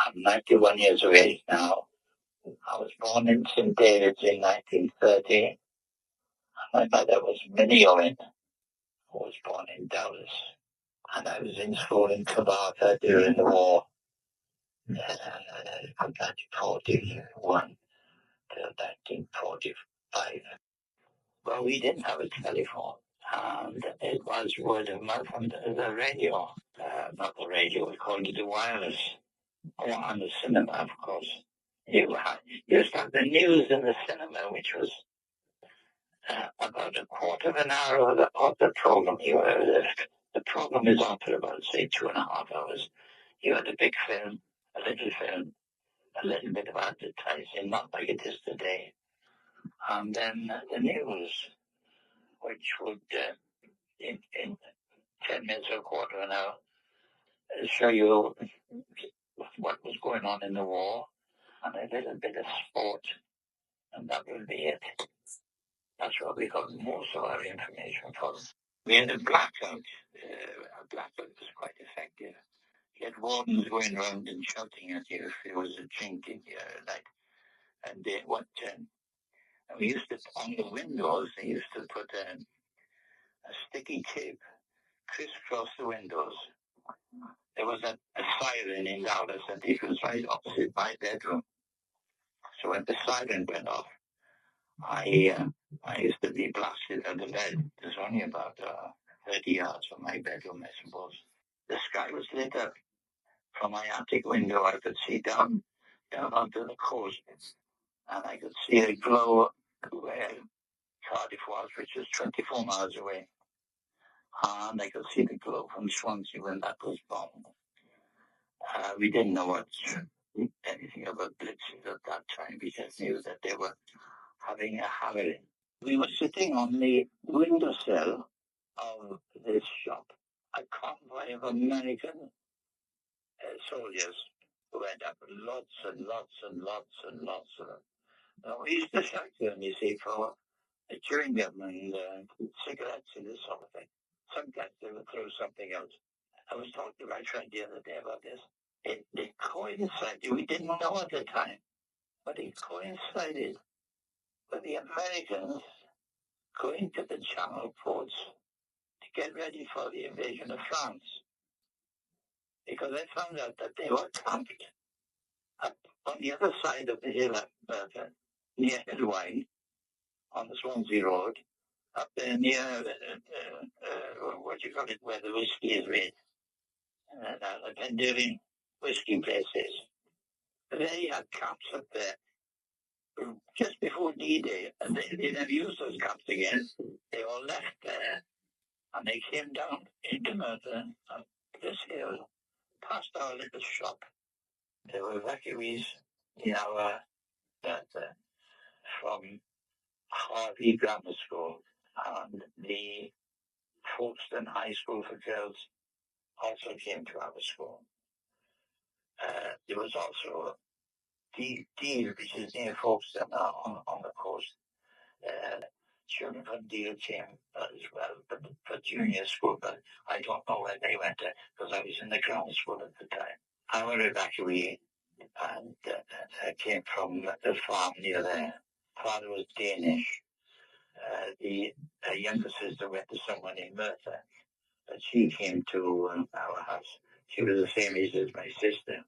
I'm 91 years of age now. I was born in St. David's in 1930. My mother was Minnie Owen, who was born in Dallas. And I was in school in Cabarca during the war, from 1941 to 1945. Well, we didn't have a telephone, and it was word of mouth on the radio. Not the radio, we called it the wireless. Oh, and the cinema, of course. You used to have the news in the cinema, which was about a quarter of an hour of the program. The program is on for about, say, 2.5 hours. You had a big film, a little bit of advertising, not like it is today. And then the news, which would, in 10 minutes or a quarter of an hour, show you what was going on in the war and a little bit of sport, and that would be it. That's what we got most of our information from. We had a blackout. A blackout was quite effective. You had wardens going around and shouting at you if there was a chink in your light. And we used to, on the windows, they used to put a sticky tape crisscross the windows. There was a siren in Dallas, and it was right opposite my bedroom. So when the siren went off, I used to be blasted out of bed. There's only about 30 yards from my bedroom, I suppose. The sky was lit up. From my attic window, I could see down onto the coast, and I could see the glow where Cardiff was, which was 24 miles away. And I could see the glow from Swansea when that was bombed. We didn't know anything about blitzes at that time. We just knew that they were having a howling. We were sitting on the windowsill of this shop. A convoy of American soldiers who had up lots and lots and lots and lots of them. Now, we used to shout to them, you see, for chewing gum and cigarettes and this sort of thing. Sometimes they would throw something out. I was talking to my friend the other day about this. It coincided, we didn't know at the time, but it coincided with the Americans going to the Channel ports to get ready for the invasion of France. Because they found out that they were camped up on the other side of the hill near Hillwine, on the Swansea Road, up there near, what do you call it, where the whiskey is made, the Penderyn whiskey places. They had camps up there just before D-Day, and they never used those camps again. They all left there, and they came down into Merton, up this hill, past our little shop. There were evacuees in our from Harvey Grammar School and the Folkestone High School for Girls also came to our school. There was also Deal, which is near Folkestone on the coast. Children from Deal came as well, but for junior school, but I don't know where they went because I was in the grammar school at the time. Our evacuee and came from the farm near there. Father was Danish. The younger sister went to someone in Merthyr, but she came to our house. She was the same age as my sister.